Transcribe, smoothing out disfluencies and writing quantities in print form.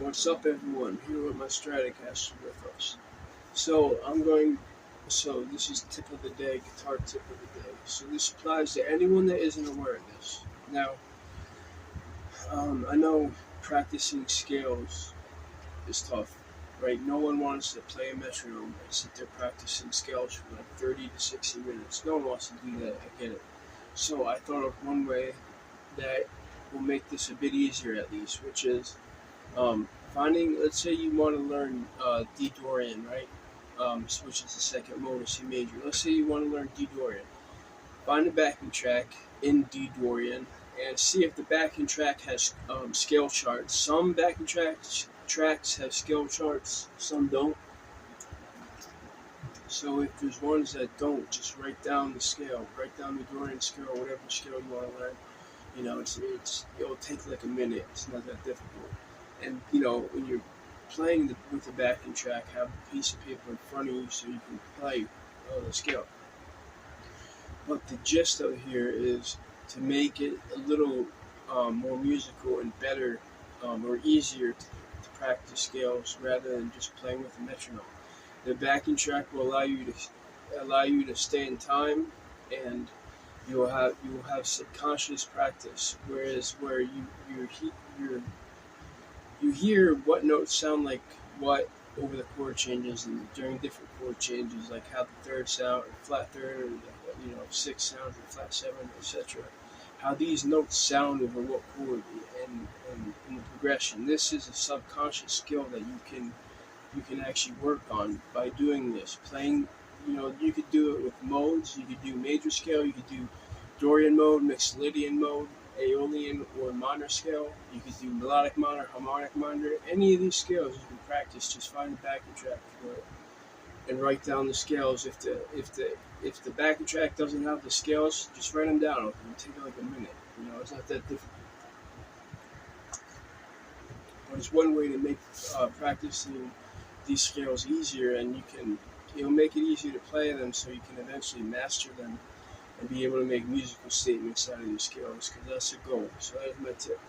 What's up, everyone? Here with my Stratocaster with us. So this is tip of the day, guitar tip of the day. So this applies to anyone that isn't aware of this. Now, I know practicing scales is tough, right? No one wants to play a metronome and sit there practicing scales for like 30 to 60 minutes. No one wants to do that. I get it. So I thought of one way that will make this a bit easier, at least, which is finding, let's say you want to learn D Dorian, right? Which is the second mode of C major. Let's say you want to learn D Dorian. Find a backing track in D Dorian and see if the backing track has scale charts. Some backing tracks have scale charts, some don't. So if there's ones that don't, just write down the scale, write down the Dorian scale, whatever scale you want to learn. It'll take like a minute. It's not that difficult. And when you're playing with the backing track, have a piece of paper in front of you so you can play the scale. But the gist of it here is to make it a little more musical and better or easier to practice scales rather than just playing with a metronome. The backing track will allow you to stay in time, and you will have subconscious practice, whereas where you hear what notes sound like what over the chord changes and during different chord changes, like how the third sound, or flat third, or sixth sounds, or flat seven, etc. How these notes sound over what chord and in the progression. This is a subconscious skill that you can actually work on by doing this. Playing, you could do it with modes. You could do major scale. You could do Dorian mode, Mixolydian mode, Aeolian or minor scale. You could do melodic minor, harmonic minor. Any of these scales you can practice. Just find the backing track for it and write down the scales. If the backing track doesn't have the scales, just write them down. It'll take like a minute. It's not that difficult. But it's one way to make practicing these scales easier, and it'll make it easier to play them, so you can eventually master them and be able to make musical statements out of these scales, because that's the goal. So that is my tip.